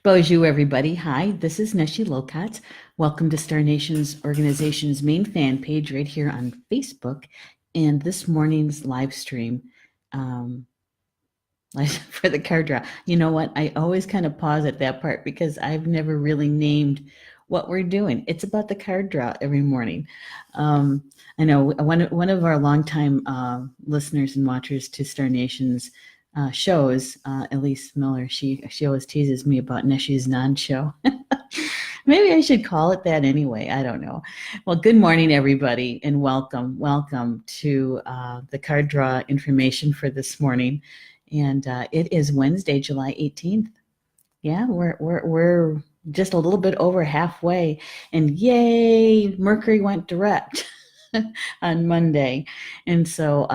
Bonjour, everybody. Hi, this is Neshi. Welcome to Star Nation's organization's main fan page right here on Facebook. And this morning's live stream um, for the card draw. You know what? I always kind of pause at that part because I've never really named what we're doing. It's about the card draw every morning. I know one of our longtime listeners and watchers to Star Nation's shows, Elise Miller, she always teases me about Neshi's non-show. Maybe I should call it that anyway. I don't know. Well, good morning, everybody, and welcome to the card draw information for this morning. And it is Wednesday, July 18th. Yeah, we're just a little bit over halfway, and yay, Mercury went direct on Monday, and so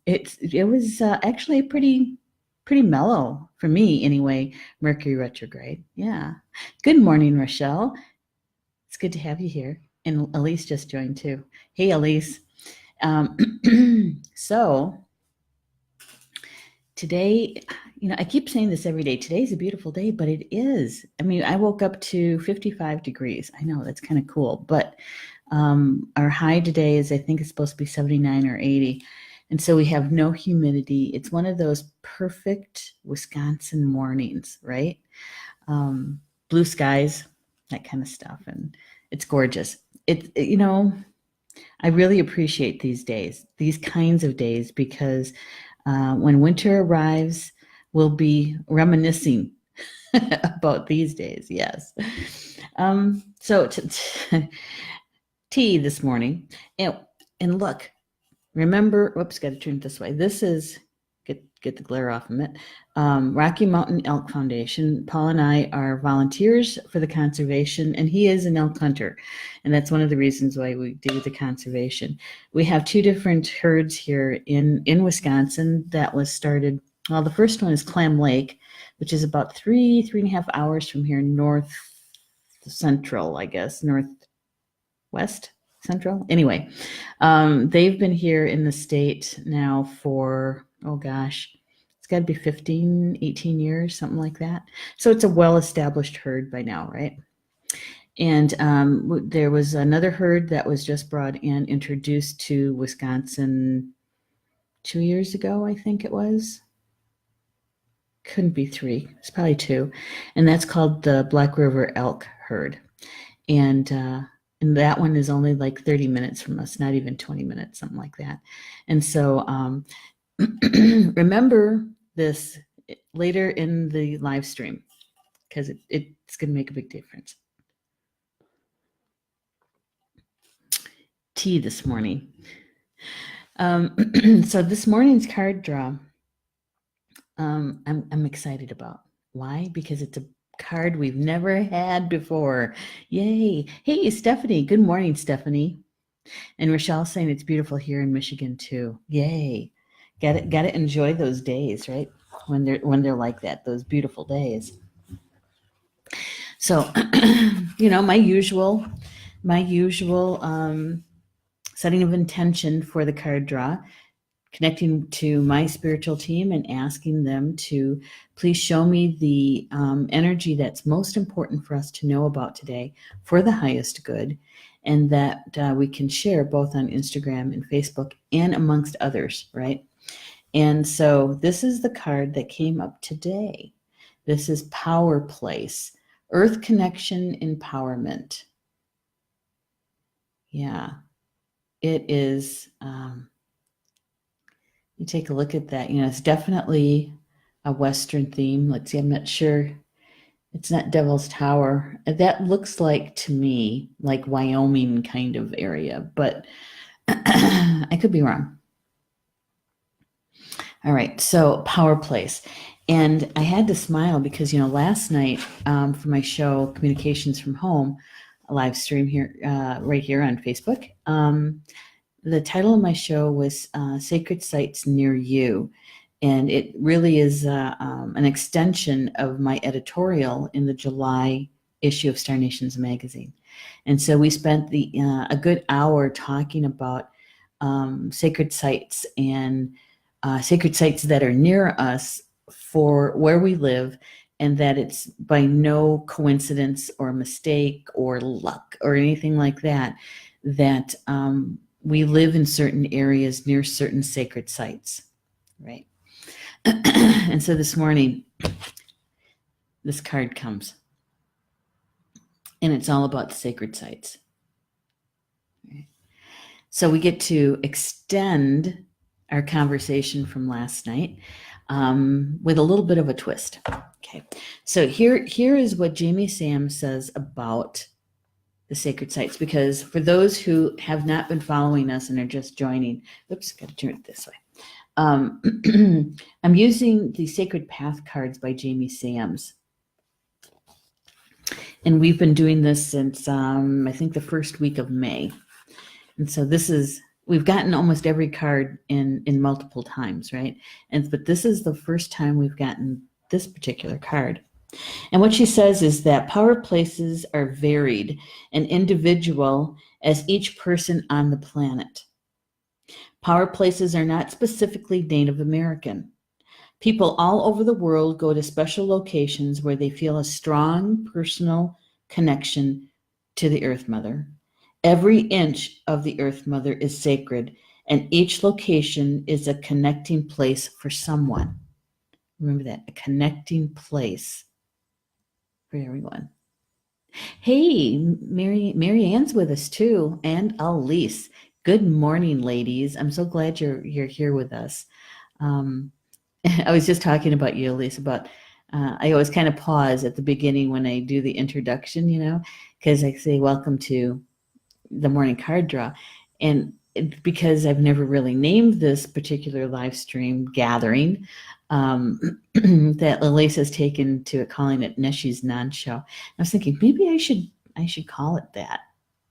it was actually pretty mellow for me anyway. Mercury retrograde. Yeah. Good morning, Rochelle. It's good to have you here, and Elise just joined too. Hey, Elise. So today, I keep saying this every day. Today's a beautiful day, but it is. I mean, I woke up to 55 degrees. I know that's kind of cool, but our high today is, I think it's supposed to be 79 or 80. And so we have no humidity. It's one of those perfect Wisconsin mornings, right? Blue skies, that kind of stuff. And it's gorgeous. I really appreciate these days, these kinds of days, because when winter arrives, we'll be reminiscing about these days. Yes. So tea this morning, and look, remember. Whoops, got to turn it this way. This is get the glare off of it. Rocky Mountain Elk Foundation. Paul and I are volunteers for the conservation, and he is an elk hunter, and that's one of the reasons why we do the conservation. We have two different herds here in Wisconsin that was started. Well, the first one is Clam Lake, which is about three and a half hours from here, north central, I guess, northwest central. Anyway, they've been here in the state now for, oh gosh, it's got to be 15, 18 years, something like that. So it's a well-established herd by now, right? And there was another herd that was just brought in, introduced to Wisconsin 2 years ago, I think it was. Couldn't be 3. It's probably 2. And that's called the Black River Elk Herd. And that one is only like 30 minutes from us, not even 20 minutes, something like that. And so remember this later in the live stream, because it's going to make a big difference. Tea this morning. So this morning's card draw, I'm excited about. Why? Because it's a card we've never had before. Yay. Hey, Stephanie. Good morning, Stephanie. And Rochelle's saying it's beautiful here in Michigan too. Yay. Got to enjoy those days, right? When they're like that, those beautiful days. So, my usual setting of intention for the card draw, connecting to my spiritual team and asking them to please show me the energy that's most important for us to know about today for the highest good, and that we can share both on Instagram and Facebook and amongst others, right? And so this is the card that came up today. This is Power Place, Earth Connection Empowerment. Yeah, it is. You take a look at that. It's definitely a Western theme. Let's see, I'm not sure. It's not Devil's Tower. That looks like, to me, like Wyoming kind of area, but I could be wrong. All right, so Power Place. And I had to smile because, last night for my show, Communications from Home, a live stream here, right here on Facebook, the title of my show was Sacred Sites Near You. And it really is an extension of my editorial in the July issue of Star Nations magazine. And so we spent a good hour talking about sacred sites and sacred sites that are near us for where we live, and that it's by no coincidence or mistake or luck or anything like that, that we live in certain areas near certain sacred sites, right? And so this morning, this card comes, and it's all about the sacred sites. Right? So we get to extend our conversation from last night with a little bit of a twist. Okay, so here is what Jamie Sam says about the sacred sites, because for those who have not been following us and are just joining, oops, got to turn it this way. I'm using the Sacred Path cards by Jamie Sams. And we've been doing this since, I think, the first week of May. And so we've gotten almost every card in multiple times, right? But this is the first time we've gotten this particular card. And what she says is that power places are varied and individual as each person on the planet. Power places are not specifically Native American. People all over the world go to special locations where they feel a strong personal connection to the Earth Mother. Every inch of the Earth Mother is sacred, and each location is a connecting place for someone. Remember that, a connecting place for everyone. Hey, Mary Ann's with us too, and Elise. Good morning, ladies. I'm so glad you're here with us. I was just talking about you, Elise, about I always kind of pause at the beginning when I do the introduction, because I say welcome to the morning card draw. And because I've never really named this particular live stream gathering, that Elise has taken to calling it Neshi's non-show. I was thinking maybe I should call it that.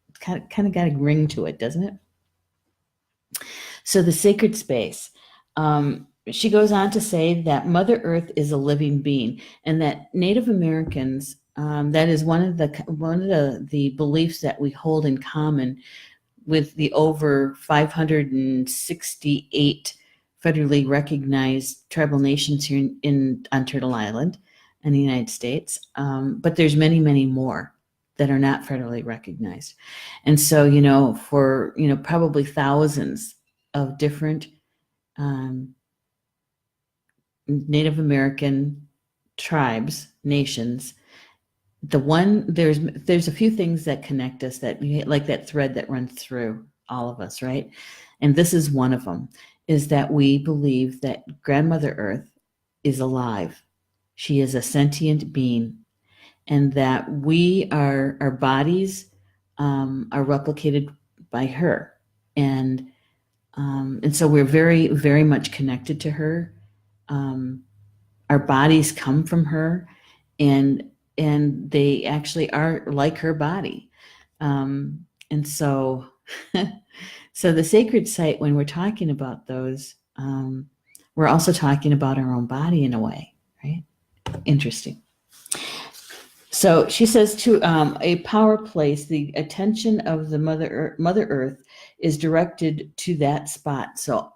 It's kind of got a ring to it, doesn't it? So the sacred space. She goes on to say that Mother Earth is a living being, and that Native Americans, that is one of the beliefs that we hold in common with the over 568 federally recognized tribal nations here on Turtle Island in the United States. But there's many, many more that are not federally recognized. And so, for, probably thousands of different Native American tribes, nations, there's a few things that connect us, that like that thread that runs through all of us, right? And this is one of them, is that we believe that Grandmother Earth is alive. She is a sentient being, and that our bodies are replicated by her. And so we're very, very much connected to her. Our bodies come from her, and they actually are like her body. And so, so the sacred site, when we're talking about those, we're also talking about our own body in a way, right? Interesting. So she says, to a power place, the attention of the Mother Earth is directed to that spot. So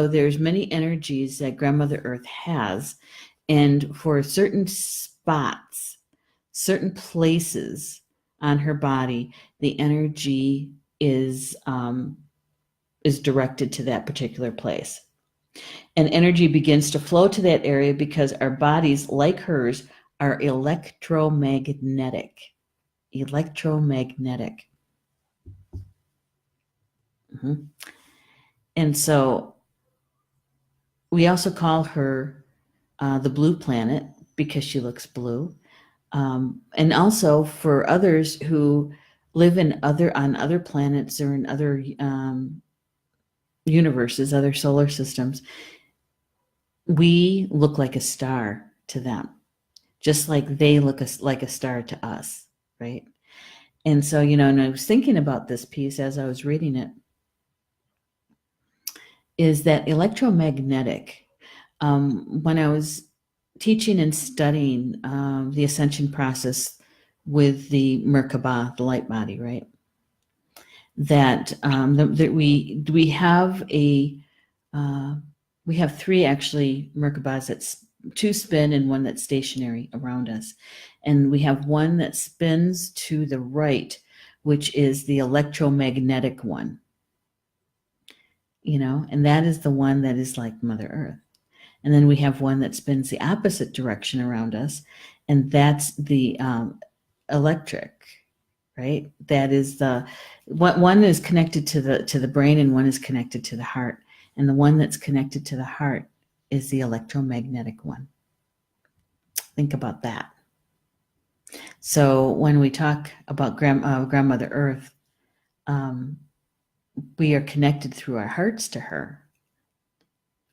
there's many energies that Grandmother Earth has, and for certain spots, certain places on her body, the energy is directed to that particular place. And energy begins to flow to that area because our bodies, like hers, are electromagnetic. Electromagnetic. Mm-hmm. And so we also call her the blue planet because she looks blue. And also for others who live on other planets or in other universes, other solar systems, we look like a star to them, just like they look like a star to us, right? And so, and I was thinking about this piece as I was reading it, is that electromagnetic, when I was teaching and studying the ascension process with the Merkaba, the light body, right? That we have we have three actually Merkabas two spin and one that's stationary around us. And we have one that spins to the right, which is the electromagnetic one, and that is the one that is like Mother Earth. And then we have one that spins the opposite direction around us, and that's the electric, right? That is the one is connected to the brain, and one is connected to the heart. And the one that's connected to the heart is the electromagnetic one. Think about that. So when we talk about Grandmother Earth, we are connected through our hearts to her,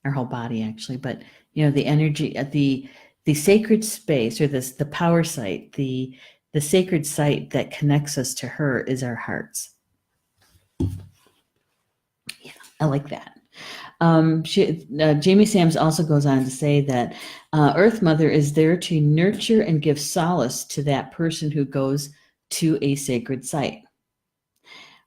our whole body actually. But the energy at the sacred space, or the power site, the sacred site that connects us to her is our hearts. Yeah, I like that. Jamie Sams also goes on to say that Earth Mother is there to nurture and give solace to that person who goes to a sacred site.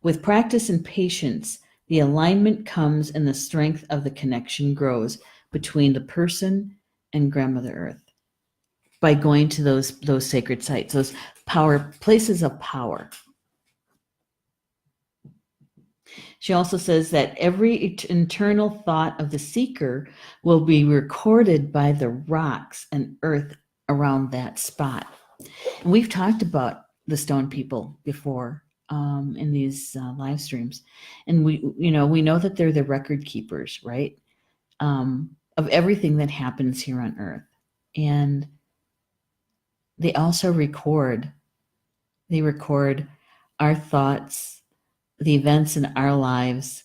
With practice and patience, the alignment comes and the strength of the connection grows between the person and Grandmother Earth by going to those sacred sites, those places of power. She also says that every internal thought of the seeker will be recorded by the rocks and earth around that spot. And we've talked about the stone people before in these live streams, and we know that they're the record keepers, right, of everything that happens here on Earth, and they also record. They record our thoughts, the events in our lives.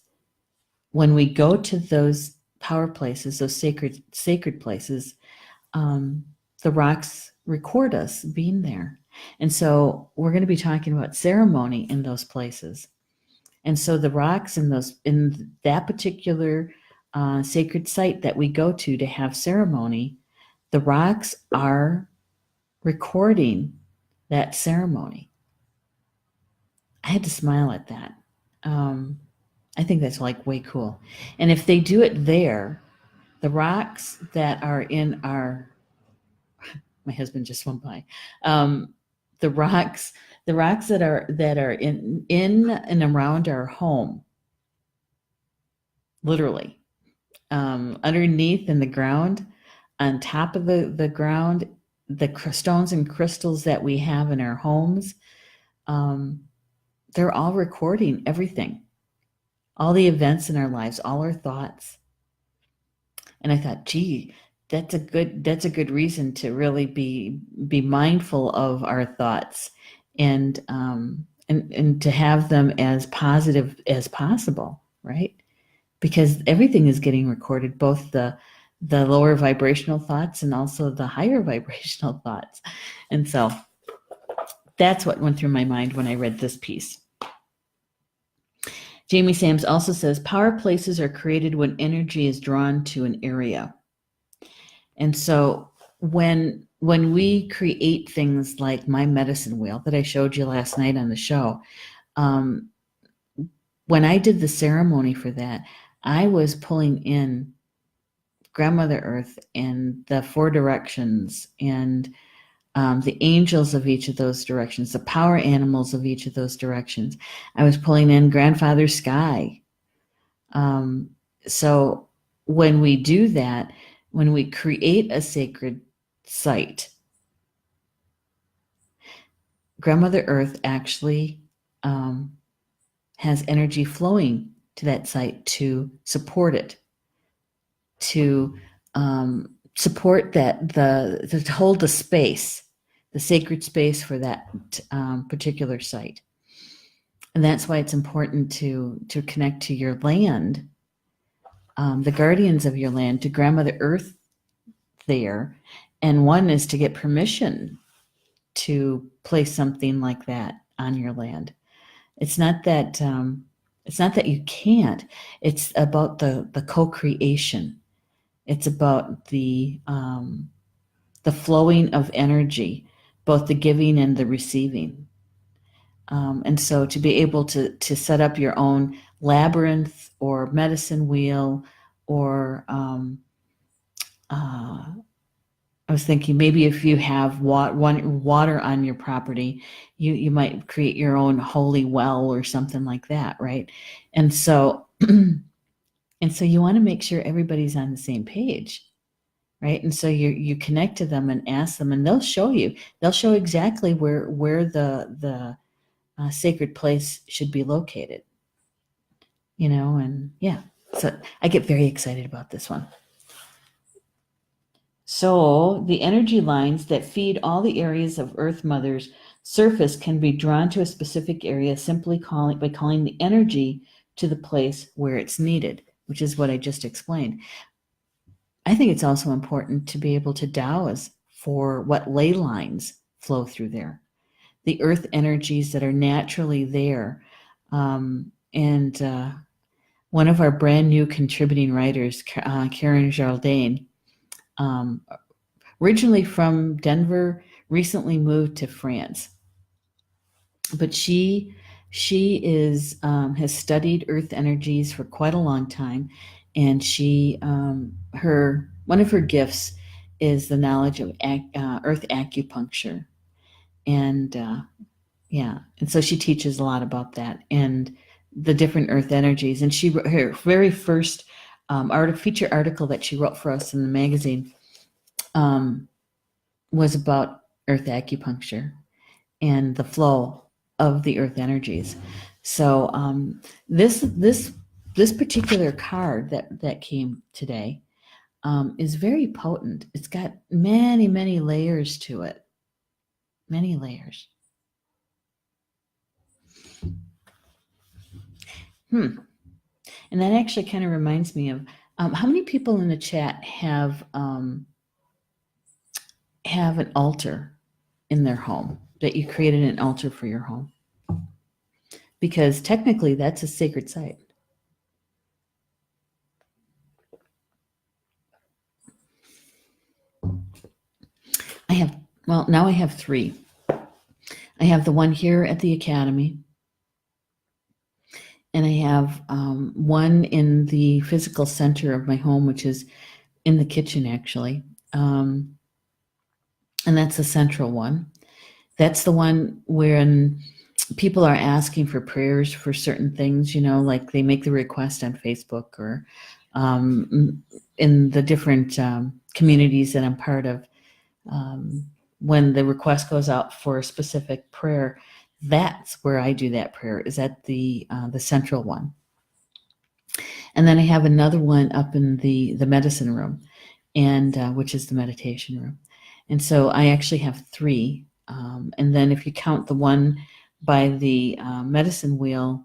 When we go to those power places, those sacred places, the rocks record us being there. And so we're going to be talking about ceremony in those places. And so the rocks in that particular sacred site that we go to have ceremony, the rocks are recording that ceremony. I had to smile at that. I think that's like way cool. And if they do it there, the rocks that are in my husband just went by. The rocks that are in and around our home, literally, underneath in the ground, on top of the ground, the stones and crystals that we have in our homes, they're all recording everything, all the events in our lives, all our thoughts. And I thought, gee, that's a good reason to really be mindful of our thoughts and to have them as positive as possible, right? Because everything is getting recorded, both the lower vibrational thoughts and also the higher vibrational thoughts. And so that's what went through my mind when I read this piece. Jamie Sams also says, power places are created when energy is drawn to an area. And so when we create things like my medicine wheel that I showed you last night on the show, when I did the ceremony for that, I was pulling in Grandmother Earth and the four directions and the angels of each of those directions, the power animals of each of those directions. I was pulling in Grandfather Sky. So when we do that, when we create a sacred site, Grandmother Earth actually has energy flowing to that site to support it, to support that, to hold the space, the sacred space for that particular site. And that's why it's important to connect to your land, the guardians of your land, to Grandmother Earth there. And one is to get permission to place something like that on your land. It's not that you can't. It's about the co-creation. It's about the flowing of energy, both the giving and the receiving. And so to be able to set up your own labyrinth or medicine wheel or I was thinking maybe if you have water on your property, you might create your own holy well or something like that, right? And so and so you want to make sure everybody's on the same page, right? And so you connect to them and ask them, and they'll show you. They'll show exactly where the sacred place should be located, and yeah. So I get very excited about this one. So the energy lines that feed all the areas of Earth Mother's surface can be drawn to a specific area simply by calling the energy to the place where it's needed, which is what I just explained. I think it's also important to be able to dowse for what ley lines flow through there, the earth energies that are naturally there. And one of our brand new contributing writers, Karen Jardine, originally from Denver, recently moved to France. But she is has studied earth energies for quite a long time, and she her one of her gifts is the knowledge of earth acupuncture, and yeah, and so she teaches a lot about that and the different earth energies. And she wrote her very first feature article that she wrote for us in the magazine was about earth acupuncture and the flow of the earth energies. So this particular card that came today is very potent. It's got many layers to it, many layers. And that actually kind of reminds me of how many people in the chat have an altar in their home, that you created an altar for your home, because technically that's a sacred site. Now I have 3. I have the one here at the academy, and I have one in the physical center of my home, which is in the kitchen, actually. And that's the central one. That's the one when people are asking for prayers for certain things, like they make the request on Facebook or in the different communities that I'm part of. When the request goes out for a specific prayer, that's where I do that prayer, is at the central one. And then I have another one up in the medicine room, and which is the meditation room. And so I actually have 3. And then if you count the one by the medicine wheel,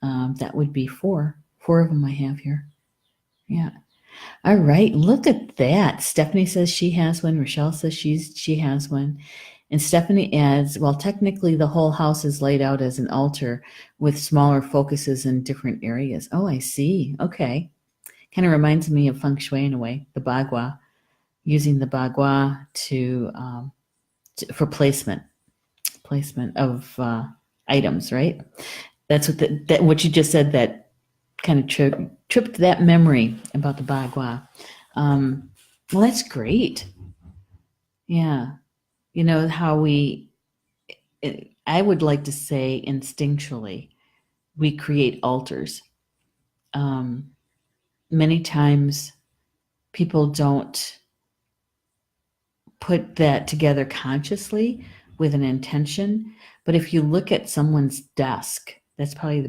that would be 4. 4 of them I have here. Yeah. All right, look at that. Stephanie says she has one. Rochelle says she has one. And Stephanie adds, well, technically the whole house is laid out as an altar with smaller focuses in different areas. Oh, I see. Okay. Kind of reminds me of feng shui in a way, the bagua, using the bagua for placement of items, right? That's what you just said, that kind of tripped that memory about the bagua. Well, that's great. Yeah. How I would like to say instinctually, we create altars. Many times people don't put that together consciously with an intention. But if you look at someone's desk, that's probably the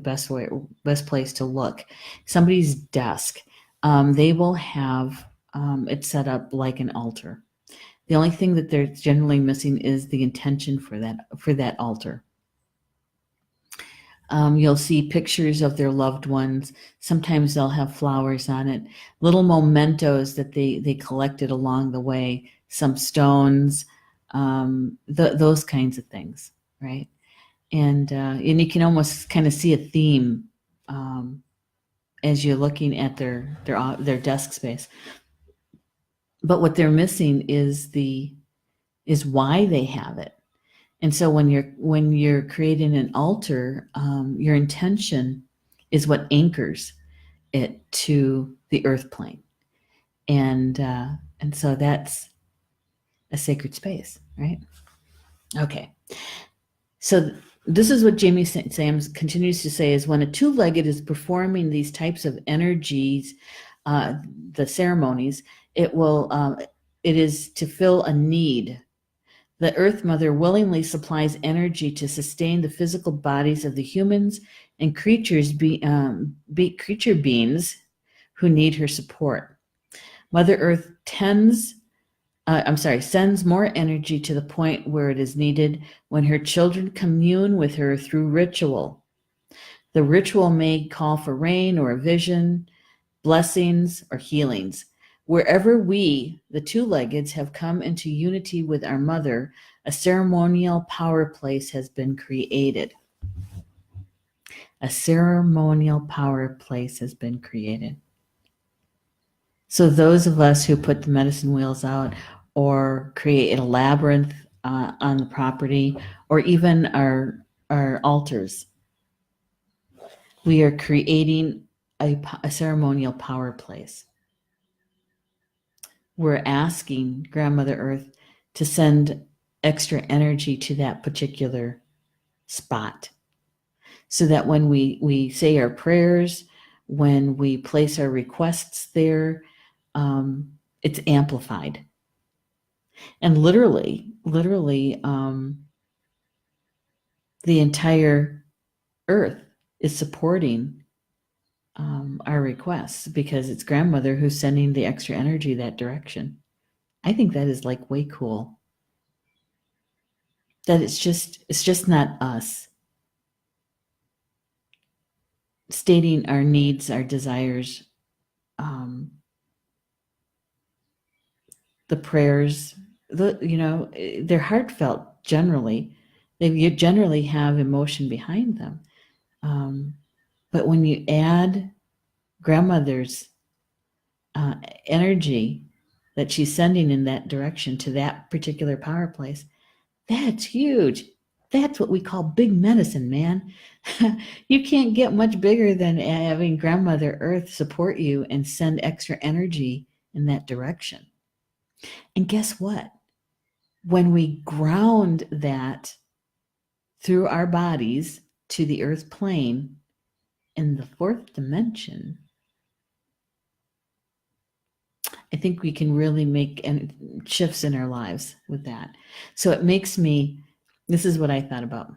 best place to look. Somebody's desk, they will have it set up like an altar. The only thing that they're generally missing is the intention for that altar. You'll see pictures of their loved ones. Sometimes they'll have flowers on it, little mementos that they collected along the way, some stones, those kinds of things, right? And you can almost kind of see a theme as you're looking at their desk space. But what they're missing is why they have it. And so when you're creating an altar, your intention is what anchors it to the earth plane, and so that's a sacred space, right? Okay. So this is what Jamie Sams continues to say is when a two-legged is performing these types of energies, the ceremonies, it is to fill a need. The Earth Mother willingly supplies energy to sustain the physical bodies of the humans and creature beings who need her support. Mother Earth sends more energy to the point where it is needed when her children commune with her through ritual. The ritual may call for rain or a vision, blessings or healings. Wherever we, the two-leggeds, have come into unity with our mother, a ceremonial power place has been created. A ceremonial power place has been created. So those of us who put the medicine wheels out or create a labyrinth on the property, or even our altars, we are creating a ceremonial power place. We're asking Grandmother Earth to send extra energy to that particular spot so that when we say our prayers, when we place our requests there, it's amplified. And literally, the entire earth is supporting our requests because it's Grandmother who's sending the extra energy that direction. I think that is like way cool. That it's just not us stating our needs, our desires, the prayers, they're heartfelt generally. They generally have emotion behind them. But when you add Grandmother's energy that she's sending in that direction to that particular power place, that's huge. That's what we call big medicine, man. You can't get much bigger than having Grandmother Earth support you and send extra energy in that direction. And guess what? When we ground that through our bodies to the earth plane in the fourth dimension, I think we can really make shifts in our lives with that. So it makes me, this is what I thought about.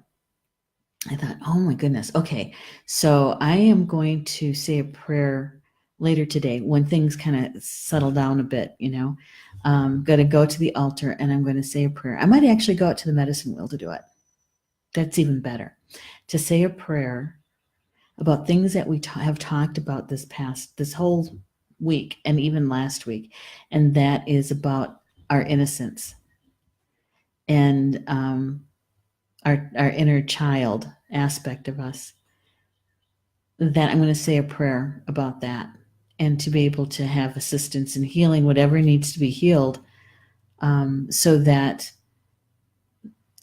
I thought, oh my goodness. Okay. So I am going to say a prayer later today when things kind of settle down a bit, I'm going to go to the altar and I'm going to say a prayer. I might actually go out to the medicine wheel to do it. That's even better. To say a prayer about things that we have talked about this whole week and even last week. And that is about our innocence and our inner child aspect of us. That I'm going to say a prayer about that and to be able to have assistance in healing whatever needs to be healed, so that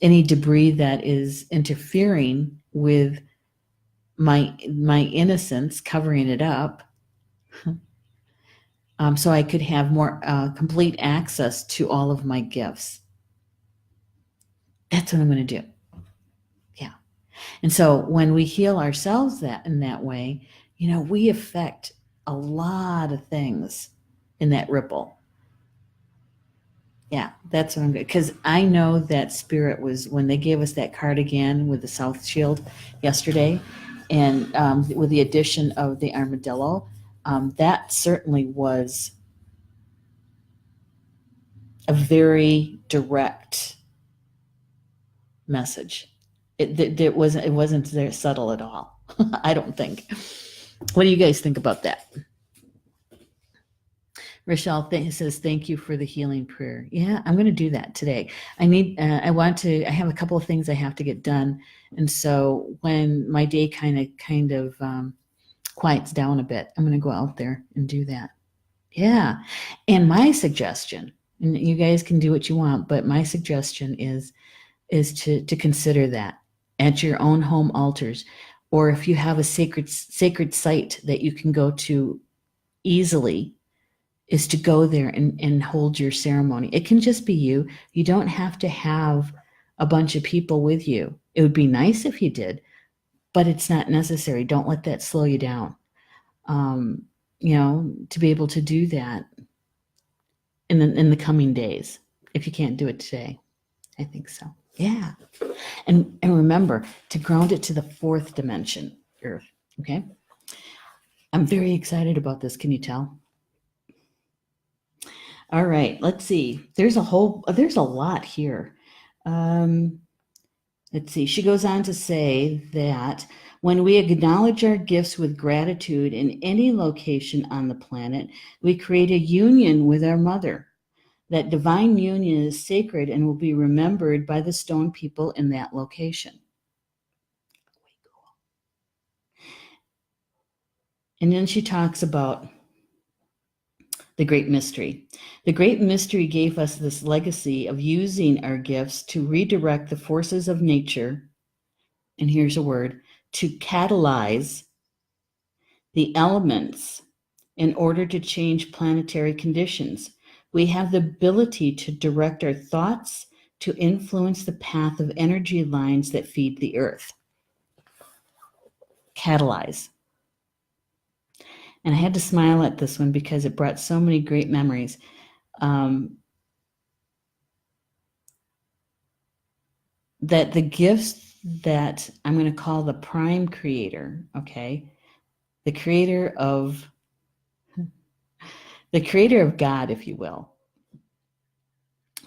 any debris that is interfering with my innocence, covering it up, so I could have more complete access to all of my gifts. That's what I'm going to do. Yeah. And so when we heal ourselves in that way, we affect a lot of things in that ripple. Yeah, that's what I'm good. Because I know that Spirit was, when they gave us that cardigan with the South Shield yesterday, and with the addition of the armadillo, that certainly was a very direct message. It wasn't very subtle at all. I don't think. What do you guys think about that? Rochelle says, thank you for the healing prayer. Yeah, I'm going to do that today. I have a couple of things I have to get done. And so when my day kind of quiets down a bit, I'm going to go out there and do that. Yeah. And my suggestion, and you guys can do what you want, but my suggestion is to consider that at your own home altars, or if you have a sacred site that you can go to easily is to go there and hold your ceremony. It can just be you. You don't have to have a bunch of people with you. It would be nice if you did, but it's not necessary. Don't let that slow you down. Um, to be able to do that in the coming days, if you can't do it today. I think so. Yeah. And remember to ground it to the fourth dimension, Earth. Okay. I'm very excited about this. Can you tell? All right. Let's see. There's a lot here. Let's see. She goes on to say that when we acknowledge our gifts with gratitude in any location on the planet, we create a union with our mother. That divine union is sacred and will be remembered by the stone people in that location. And then she talks about the great mystery. The great mystery gave us this legacy of using our gifts to redirect the forces of nature, and here's a word, to catalyze the elements in order to change planetary conditions. We have the ability to direct our thoughts to influence the path of energy lines that feed the earth. Catalyze. And I had to smile at this one because it brought so many great memories. That the gifts that I'm going to call the prime creator, okay, the creator of God, if you will,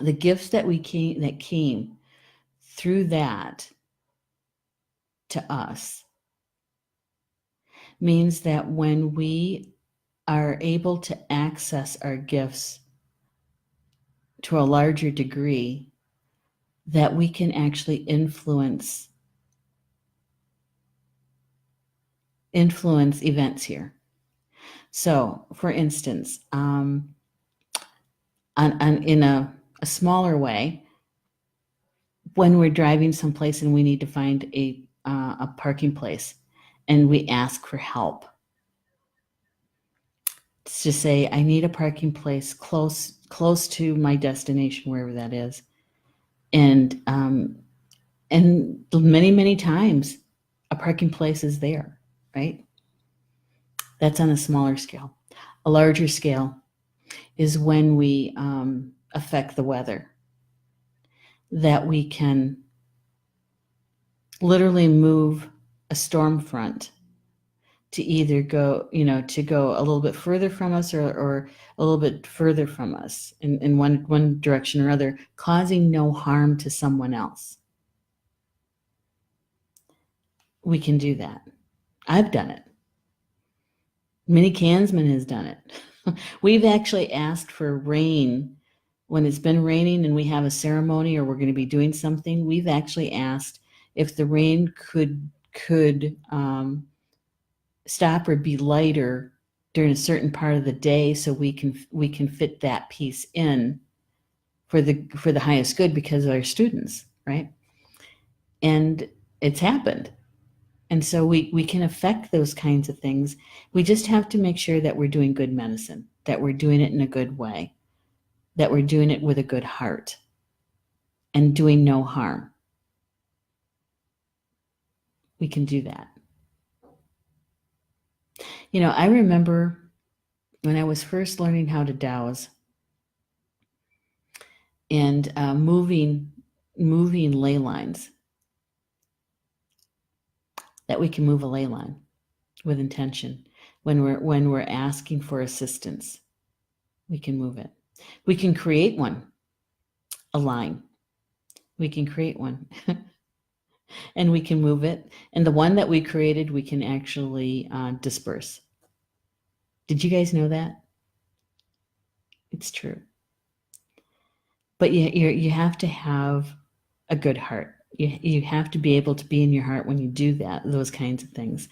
the gifts that came through that to us means that when we are able to access our gifts to a larger degree, that we can actually influence events here. So, for instance, in a smaller way, when we're driving someplace and we need to find a parking place, and we ask for help, it's to say, I need a parking place close to my destination, wherever that is, and many times, a parking place is there, right? That's on a smaller scale. A larger scale is when we affect the weather, that we can literally move a storm front to either go a little bit further from us or a little bit further from us in one direction or other, causing no harm to someone else. We can do that. I've done it. Minnie Kansman has done it. We've actually asked for rain when it's been raining and we have a ceremony or we're going to be doing something. We've actually asked if the rain could stop or be lighter during a certain part of the day, so we can fit that piece in for the highest good because of our students, right? And it's happened. And so we can affect those kinds of things. We just have to make sure that we're doing good medicine, that we're doing it in a good way, that we're doing it with a good heart and doing no harm. We can do that. I remember when I was first learning how to dowse and moving ley lines, that we can move a ley line with intention. When we're asking for assistance, we can move it. We can create one, a line. We can create one and we can move it. And the one that we created, we can actually disperse. Did you guys know that? It's true. But you have to have a good heart. You have to be able to be in your heart when you do those kinds of things.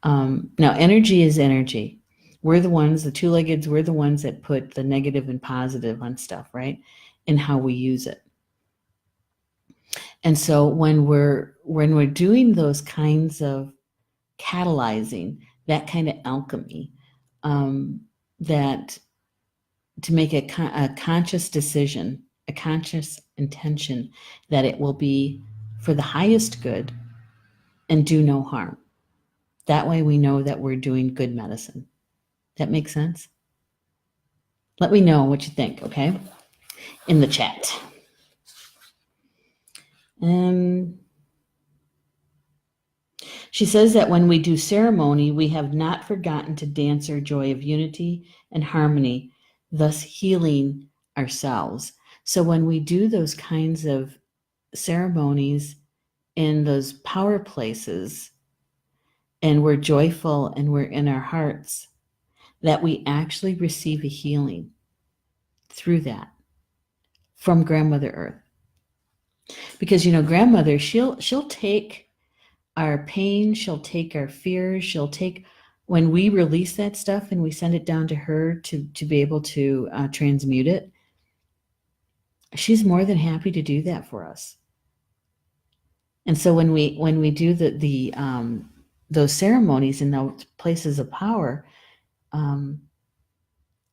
Now, energy is energy. We're the ones, the two-leggeds, we're the ones that put the negative and positive on stuff, right? And how we use it. And so when we're doing those kinds of catalyzing, that kind of alchemy, that to make a conscious decision, a conscious intention that it will be for the highest good and do no harm. That way we know that we're doing good medicine. That makes sense? Let me know what you think, okay? In the chat. She says that when we do ceremony, we have not forgotten to dance our joy of unity and harmony, thus healing ourselves. So when we do those kinds of ceremonies in those power places, and we're joyful and we're in our hearts, that we actually receive a healing through that from Grandmother Earth. Because, you know, Grandmother, she'll take our pain, she'll take our fears, she'll take, when we release that stuff and we send it down to her to be able to transmute it, she's more than happy to do that for us. And so when we do those ceremonies in those places of power,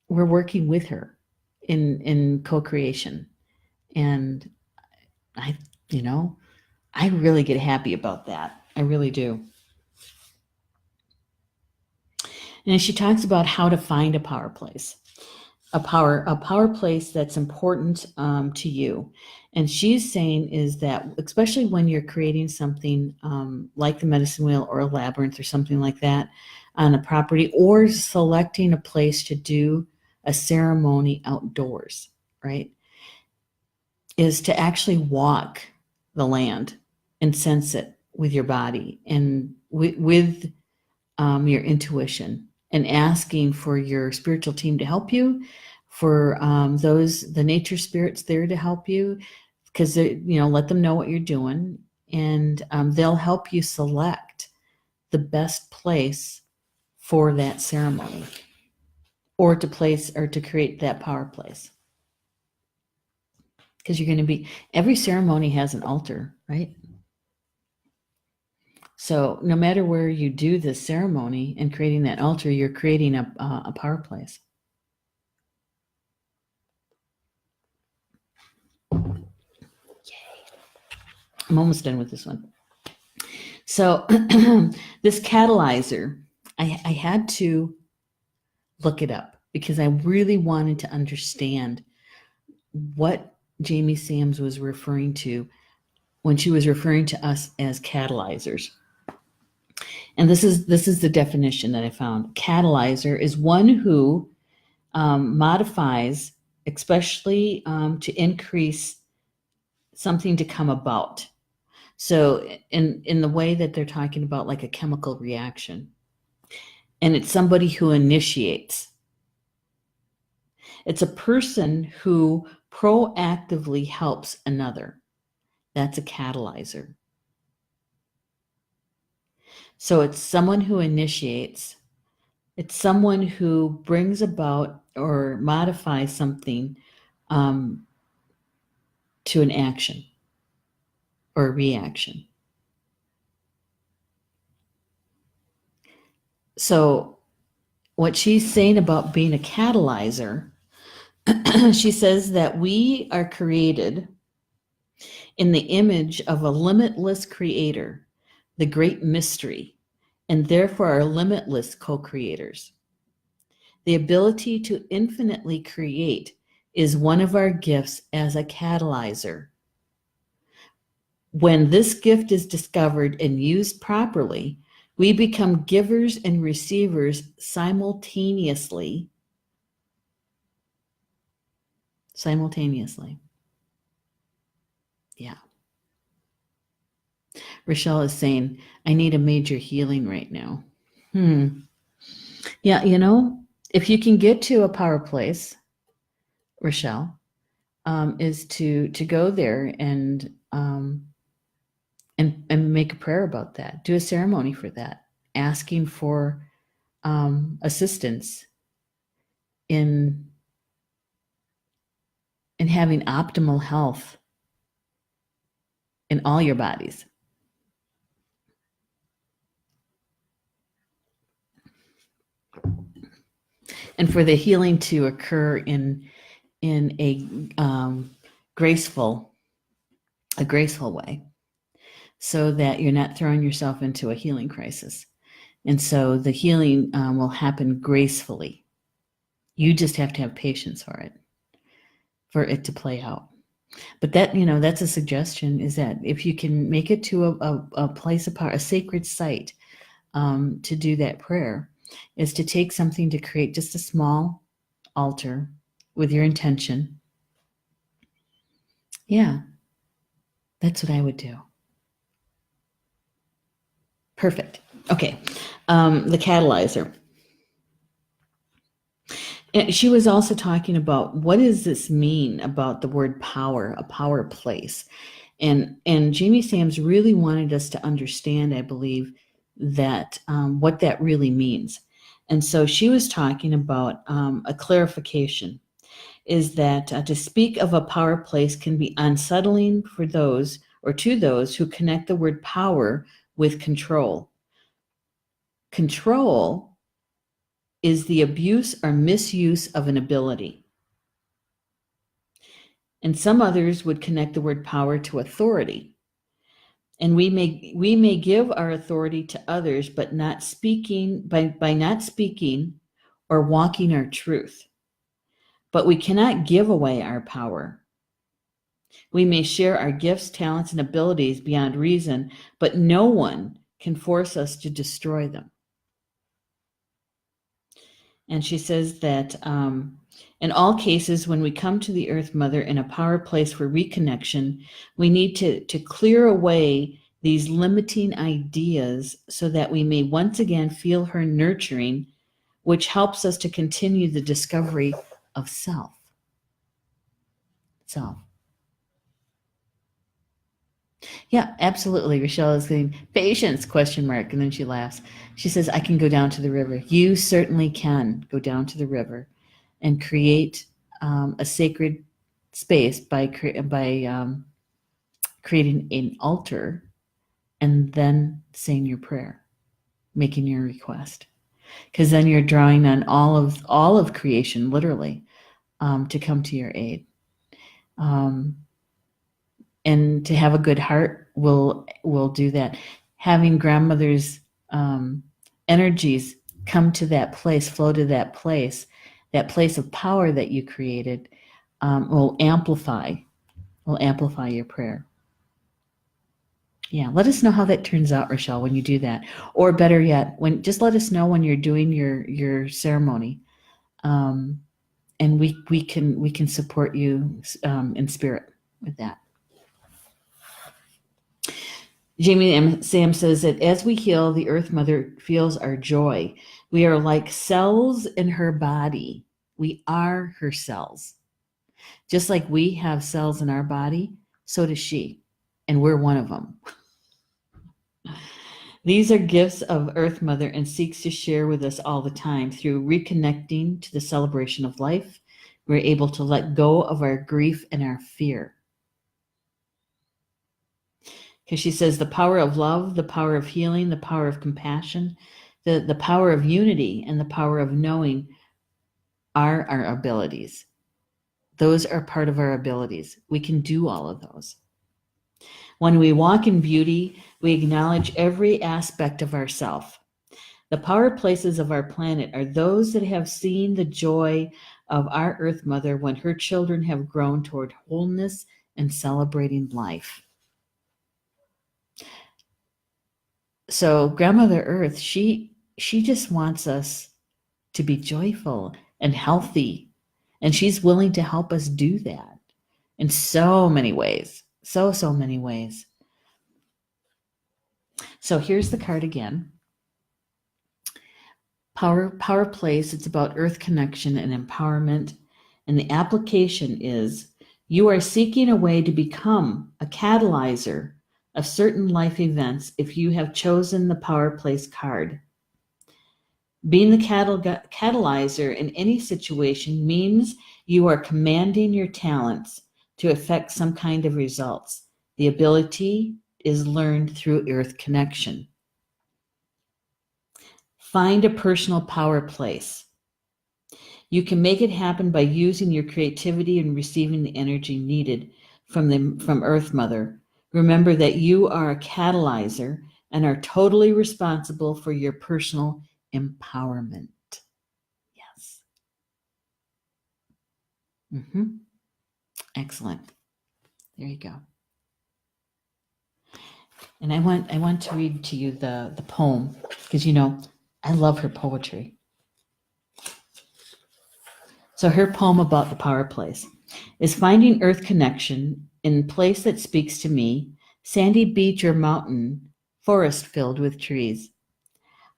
we're working with her in co-creation. And I really get happy about that. I really do. And she talks about how to find a power place, a power place that's important to you. And she's saying is that, especially when you're creating something like the medicine wheel or a labyrinth or something like that on a property, or selecting a place to do a ceremony outdoors, right, is to actually walk the land and sense it with your body and with your intuition, and asking for your spiritual team to help you, for the nature spirits there to help you, because let them know what you're doing, and they'll help you select the best place for that ceremony, or to create that power place. Because every ceremony has an altar, right? So no matter where you do this ceremony and creating that altar, you're creating a power place. Yay. I'm almost done with this one. So this catalyzer, I had to look it up because I really wanted to understand what Jamie Sams was referring to when she was referring to us as catalyzers. And this is the definition that I found. Catalyzer is one who modifies, especially to increase something to come about. So in the way that they're talking about, like a chemical reaction. And it's somebody who initiates. It's a person who proactively helps another. That's a catalyzer. So it's someone who initiates. It's someone who brings about or modifies something to an action or a reaction. So what she's saying about being a catalyzer, she says that we are created in the image of a limitless creator, the great mystery, and therefore are limitless co-creators. The ability to infinitely create is one of our gifts as a catalyzer. When this gift is discovered and used properly, we become givers and receivers simultaneously. Yeah. Rochelle is saying, I need a major healing right now. Yeah, if you can get to a power place, Rochelle, is to go there and make a prayer about that. Do a ceremony for that, asking for assistance in having optimal health in all your bodies. and for the healing to occur in a graceful way, so that you're not throwing yourself into a healing crisis. And so the healing will happen gracefully. You just have to have patience for it to play out. But that, that's a suggestion, is that if you can make it to a place apart, a sacred site, to do that prayer, is to take something to create just a small altar with your intention. Yeah, that's what I would do. Perfect. Okay. The catalyzer. And she was also talking about, what does this mean about the word power, a power place? And Jamie Sams really wanted us to understand, I believe, that what that really means. And so she was talking about a clarification, is that to speak of a power place can be unsettling for those, or to those, who connect the word power with control. Control is the abuse or misuse of an ability. And some others would connect the word power to authority. And we may give our authority to others, but not speaking by not speaking or walking our truth. But we cannot give away our power. We may share our gifts, talents, and abilities beyond reason, but no one can force us to destroy them. And she says that in all cases, when we come to the Earth Mother in a power place for reconnection, we need to clear away these limiting ideas so that we may once again feel her nurturing, which helps us to continue the discovery of self. Yeah, absolutely. Rochelle is saying, patience, question mark. And then she laughs. She says, I can go down to the river. You certainly can go down to the river and create a sacred space by creating an altar and then saying your prayer, making your request. Because then you're drawing on all of creation, literally, to come to your aid. And to have a good heart will do that. Having grandmother's energies come to that place, flow to that place of power that you created, will amplify your prayer. Yeah, let us know how that turns out, Rochelle, when you do that. Or better yet, just let us know when you're doing your ceremony, and we can support you in spirit with that. Jamie Sam says that as we heal, the Earth Mother feels our joy. We are like cells in her body. We are her cells. Just like we have cells in our body, so does she. And we're one of them. These are gifts of Earth Mother, and seeks to share with us all the time. Through reconnecting to the celebration of life, we're able to let go of our grief and our fear. Because she says the power of love, the power of healing, the power of compassion, the power of unity, and the power of knowing are our abilities. Those are part of our abilities. We can do all of those. When we walk in beauty, we acknowledge every aspect of ourself. The power places of our planet are those that have seen the joy of our Earth Mother when her children have grown toward wholeness and celebrating life. So Grandmother Earth, she just wants us to be joyful and healthy. And she's willing to help us do that in so many ways. So many ways. So here's the card again. Power place, it's about earth connection and empowerment. And the application is, you are seeking a way to become a catalyzer of certain life events if you have chosen the power place card. Being the catalyzer in any situation means you are commanding your talents to affect some kind of results. The ability is learned through earth connection. Find a personal power place. You can make it happen by using your creativity and receiving the energy needed from Earth Mother. Remember that you are a catalyzer and are totally responsible for your personal empowerment. Yes. Excellent. There you go. And I want to read to you the poem, because I love her poetry. So her poem about the power place is: finding earth connection in place that speaks to me, sandy beach or mountain, forest filled with trees,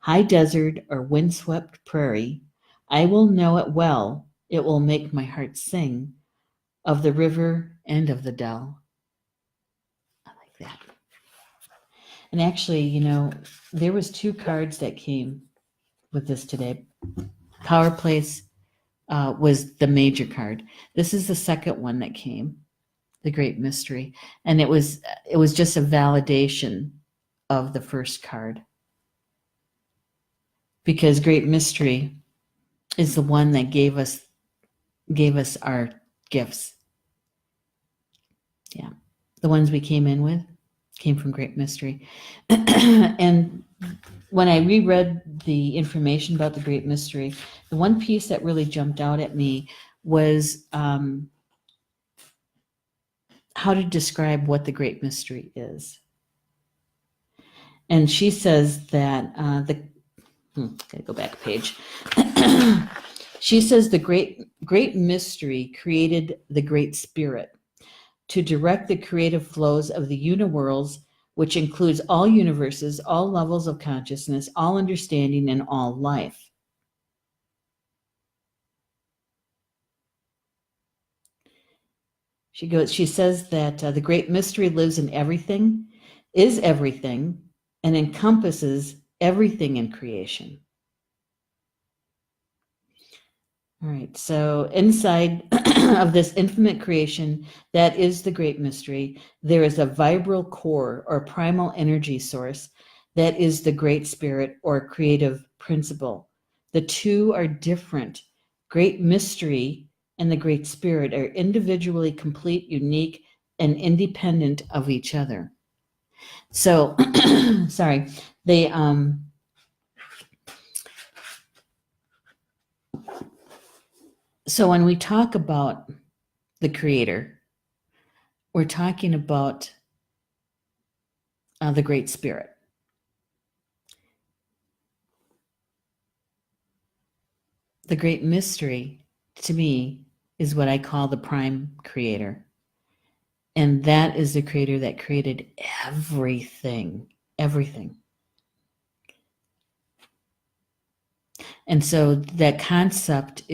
high desert or windswept prairie, I will know it well, it will make my heart sing, of the river and of the dell. I like that. And actually, there was 2 cards that came with this today. Power place was the major card. This is the second one that came, the Great Mystery, and it was just a validation of the first card, because Great Mystery is the one that gave us our gifts. Yeah, the ones we came in with came from Great Mystery. And when I reread the information about the Great Mystery, the one piece that really jumped out at me was how to describe what the Great Mystery is. And she says that gotta go back a page. She says the great mystery created the Great Spirit to direct the creative flows of the uniworlds, which includes all universes, all levels of consciousness, all understanding, and all life. She says that the Great Mystery lives in everything, is everything, and encompasses everything in creation. All right, so inside of this infinite creation that is the Great Mystery, there is a vibral core or primal energy source that is the Great Spirit or creative principle. The two are different. Great Mystery and the Great Spirit are individually complete, unique, and independent of each other. So, sorry, they so when we talk about the Creator, we're talking about the Great Spirit. The Great Mystery, to me, is what I call the prime creator. And that is the creator that created everything. And so that concept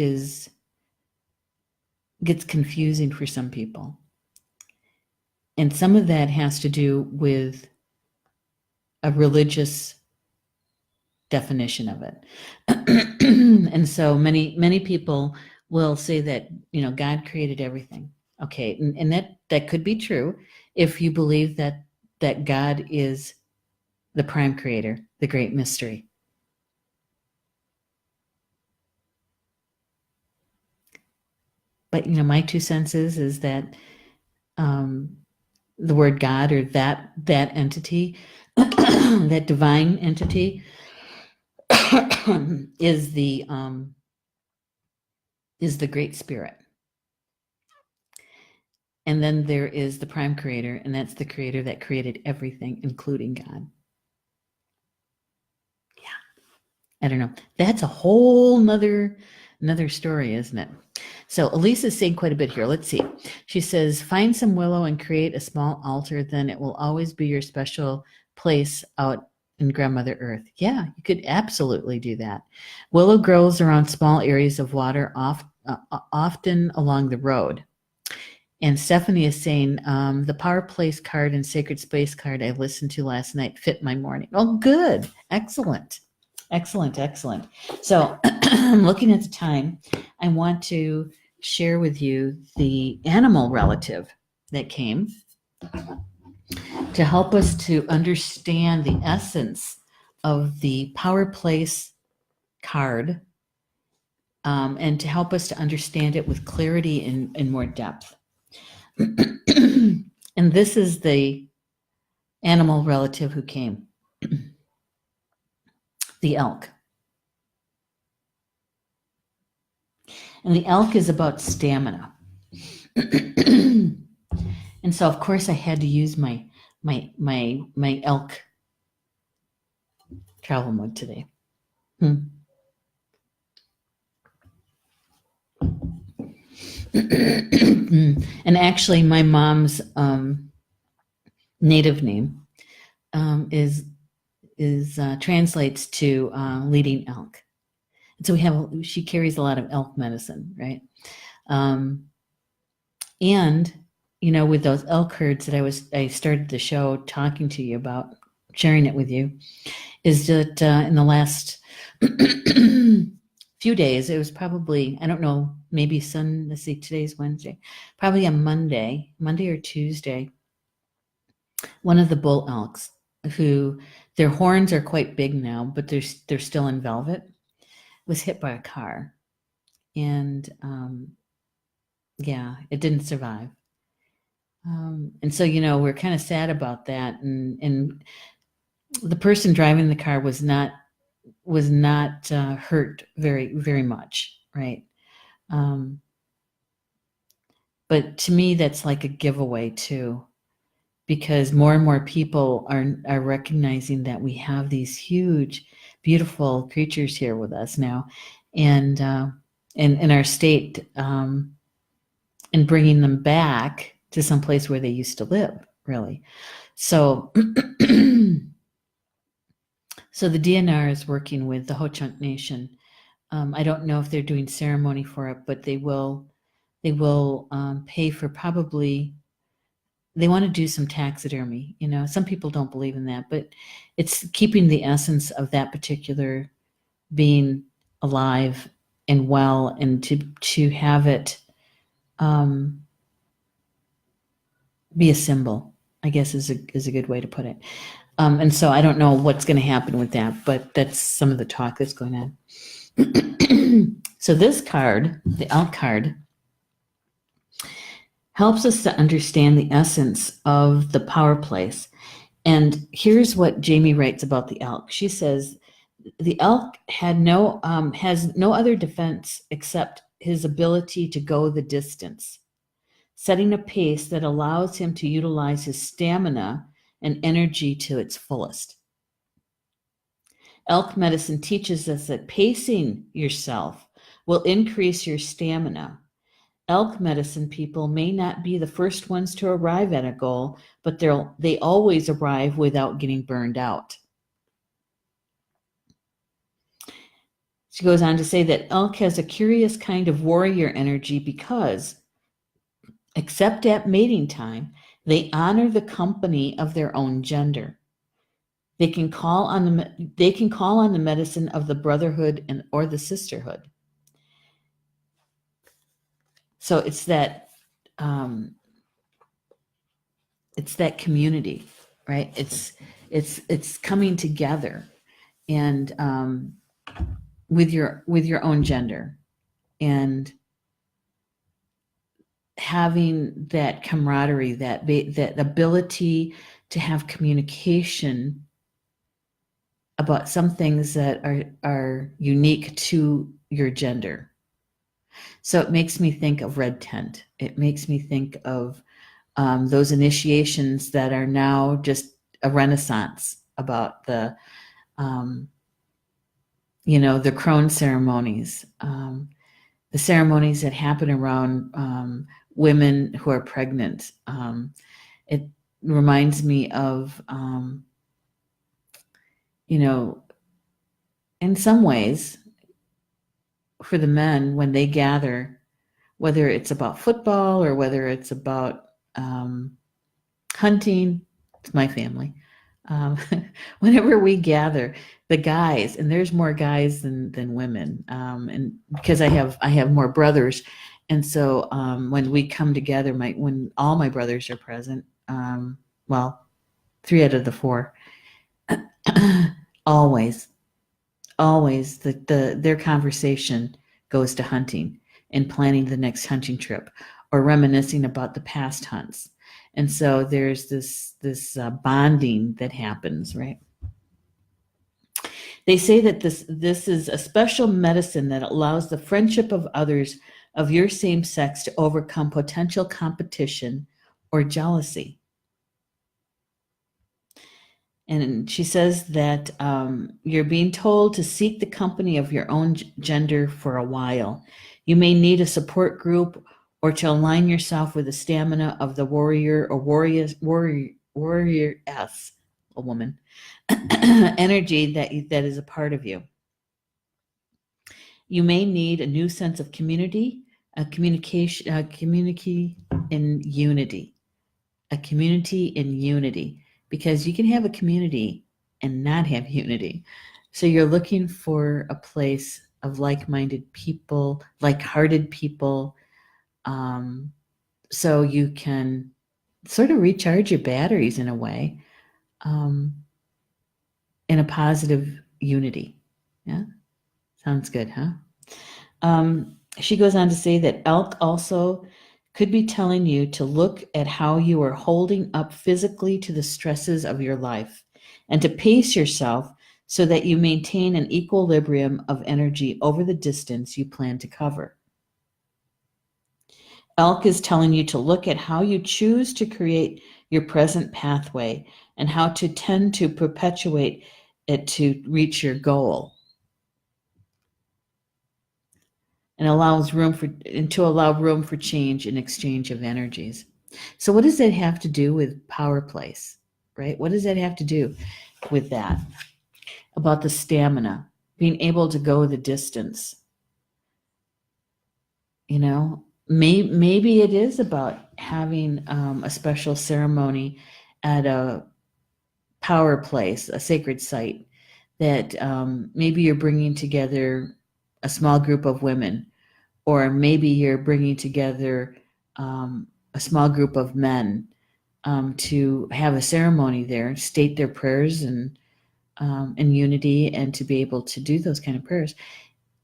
gets confusing for some people. And some of that has to do with a religious definition of it. And so many people will say that, God created everything. Okay, and that could be true if you believe that God is the prime creator, the Great Mystery. But my 2 cents is that the word God, or that entity, that divine entity, is the Great Spirit. And then there is the prime creator, and that's the creator that created everything, including God. Yeah. I don't know. That's a whole another story, isn't it? So Elisa's saying quite a bit here. Let's see. She says, find some willow and create a small altar, then it will always be your special place out in Grandmother Earth. Yeah, you could absolutely do that. Willow grows around small areas of water, often along the road. And Stephanie is saying, the Power Place card and Sacred Space card I listened to last night fit my morning. Oh, good. Excellent. So looking at the time, I want to share with you the animal relative that came to help us to understand the essence of the Power Place card and to help us to understand it with clarity and more depth. And this is the animal relative who came, the elk. And the elk is about stamina. And so, of course, I had to use my elk travel mug today. And actually, my mom's native name is translates to leading elk. And so she carries a lot of elk medicine, right? And with those elk herds that I started the show talking to you about, sharing it with you, is that in the last few days, it was probably, I don't know, maybe let's see, today's Wednesday, probably a Monday or Tuesday, one of the bull elks, who their horns are quite big now, but they're still in velvet, was hit by a car. And yeah, it didn't survive. And so, we're kind of sad about that. And the person driving the car was not hurt very, very much, right? But to me, that's like a giveaway too, because more and more people are recognizing that we have these huge, beautiful creatures here with us now, and in our state, and bringing them back to some place where they used to live, really. So, so the DNR is working with the Ho-Chunk Nation. I don't know if they're doing ceremony for it, but they will pay for probably. They want to do some taxidermy. Some people don't believe in that, but it's keeping the essence of that particular being alive and well, and to have it be a symbol, I guess is a good way to put it. And so I don't know what's going to happen with that, but that's some of the talk that's going on. So this card, the elk card, helps us to understand the essence of the power place. And here's what Jamie writes about the elk. She says, the elk has no other defense except his ability to go the distance, setting a pace that allows him to utilize his stamina and energy to its fullest. Elk medicine teaches us that pacing yourself will increase your stamina. Elk medicine people may not be the first ones to arrive at a goal, but they always arrive without getting burned out. She goes on to say that elk has a curious kind of warrior energy because, except at mating time, they honor the company of their own gender. They can call on the medicine of the brotherhood or the sisterhood. So it's that community, right? It's coming together, and with your own gender, and having that camaraderie, that ability to have communication about some things that are unique to your gender. So it makes me think of red tent. It makes me think of those initiations that are now just a renaissance about the crone ceremonies, the ceremonies that happen around women who are pregnant. It reminds me of, in some ways, for the men, when they gather, whether it's about football or whether it's about hunting, it's my family. Whenever we gather, the guys, and there's more guys than women, and because I have more brothers, and so when we come together, when all my brothers are present, well, 3 out of the 4, always their conversation goes to hunting and planning the next hunting trip or reminiscing about the past hunts. And so there's this bonding that happens, right? They say that this is a special medicine that allows the friendship of others of your same sex to overcome potential competition or jealousy. And she says that you're being told to seek the company of your own gender for a while. You may need a support group or to align yourself with the stamina of the warrior or warrioress, a woman, energy that is a part of you. You may need a new sense of community, a community in unity, a community in unity, because you can have a community and not have unity. So you're looking for a place of like-minded people, like-hearted people, so you can sort of recharge your batteries in a way, in a positive unity. Yeah, sounds good, huh? She goes on to say that elk also could be telling you to look at how you are holding up physically to the stresses of your life and to pace yourself so that you maintain an equilibrium of energy over the distance you plan to cover. Elk is telling you to look at how you choose to create your present pathway and how to tend to perpetuate it to reach your goal. And to allow room for change and exchange of energies. So what does that have to do with power place, right? What does that have to do with that? About the stamina, being able to go the distance. Maybe it is about having a special ceremony at a power place, a sacred site, that maybe you're bringing together a small group of women, or maybe you're bringing together a small group of men to have a ceremony there, state their prayers and in unity, and to be able to do those kind of prayers.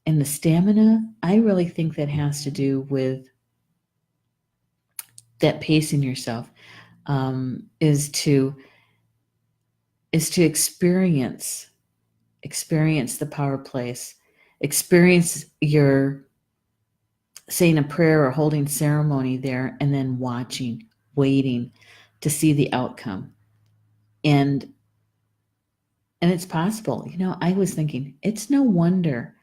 And the stamina, I really think that has to do with that pacing yourself, is to experience the power place, experience your saying a prayer or holding ceremony there, and then waiting to see the outcome. And it's possible. I was thinking, it's no wonder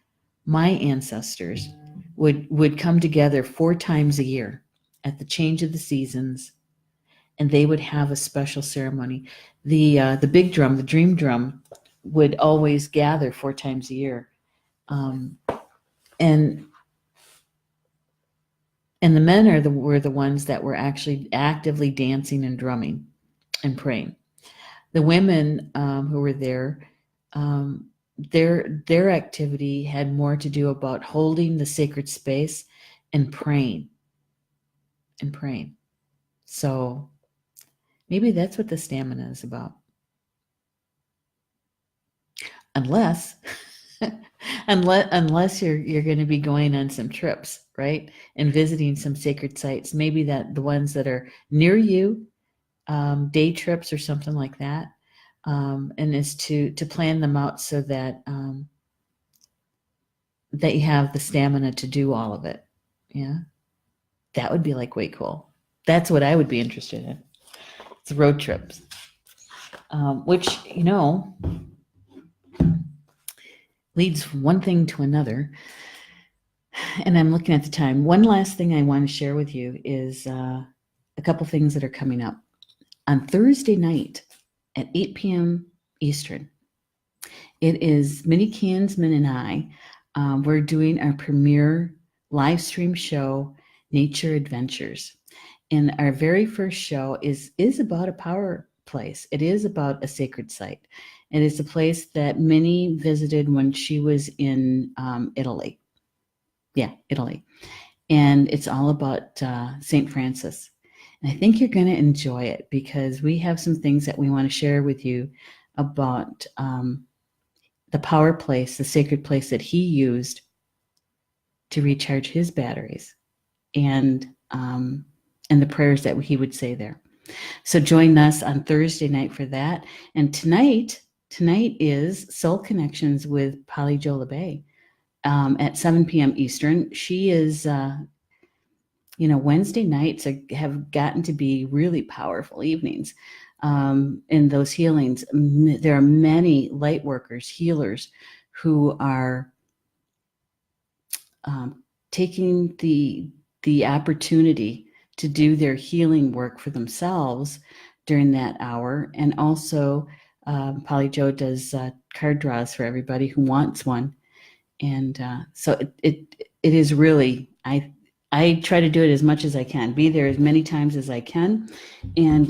my ancestors would come together 4 times a year at the change of the seasons, and they would have a special ceremony. The big drum, the dream drum, would always gather 4 times a year, and the men were the ones that were actually actively dancing and drumming and praying. The women who were there, their activity had more to do about holding the sacred space and praying. So maybe that's what the stamina is about. Unless you're going to be going on some trips, right? And visiting some sacred sites, maybe that the ones that are near you, day trips or something like that. And is to plan them out so that that you have the stamina to do all of it. Yeah, that would be like way cool. That's what I would be interested in. It's road trips, which leads one thing to another. And I'm looking at the time. One last thing I want to share with you is a couple things that are coming up on Thursday night at 8 p.m. Eastern. It is Minnie Kansman and I. We're doing our premiere live stream show, Nature Adventures. And our very first show is about a power place. It is about a sacred site. It is a place that Minnie visited when she was in Italy. Yeah, Italy. And it's all about St. Francis. And I think you're going to enjoy it because we have some things that we want to share with you about the power place, the sacred place that he used to recharge his batteries, and the prayers that he would say there. So join us on Thursday night for that. And tonight is Soul Connections with Polly Jo LeBay at 7 p.m. Eastern. She is, Wednesday nights have gotten to be really powerful evenings. In those healings, there are many light workers, healers, who are taking the opportunity to do their healing work for themselves during that hour. And also, Polly Jo does card draws for everybody who wants one. And so it is really, I try to do it as much as I can, be there as many times as I can, and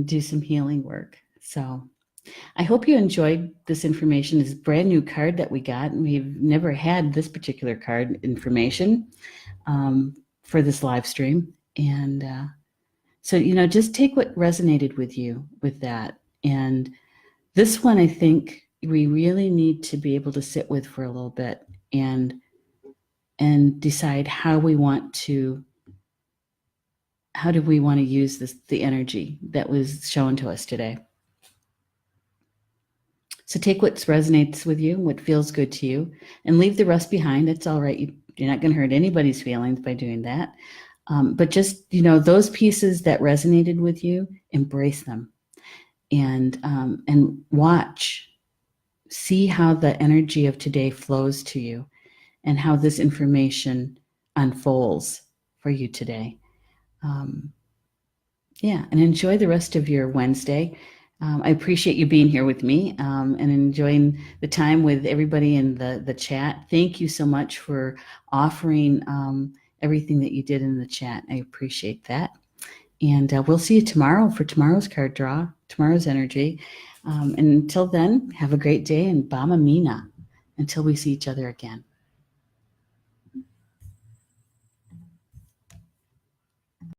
do some healing work. So I hope you enjoyed this information, this brand new card that we got. We've never had this particular card information for this live stream. And so, just take what resonated with you with that. And this one, I think we really need to be able to sit with for a little bit and decide how do we want to use the energy that was shown to us today. So take what resonates with you, what feels good to you, and leave the rest behind. It's all right. You're not going to hurt anybody's feelings by doing that. But just, those pieces that resonated with you, embrace them, and watch, see how the energy of today flows to you, and how this information unfolds for you today. And enjoy the rest of your Wednesday. I appreciate you being here with me and enjoying the time with everybody in the chat. Thank you so much for offering everything that you did in the chat. I appreciate that. And we'll see you tomorrow for tomorrow's card draw, tomorrow's energy. And until then, have a great day and Bama Mina until we see each other again.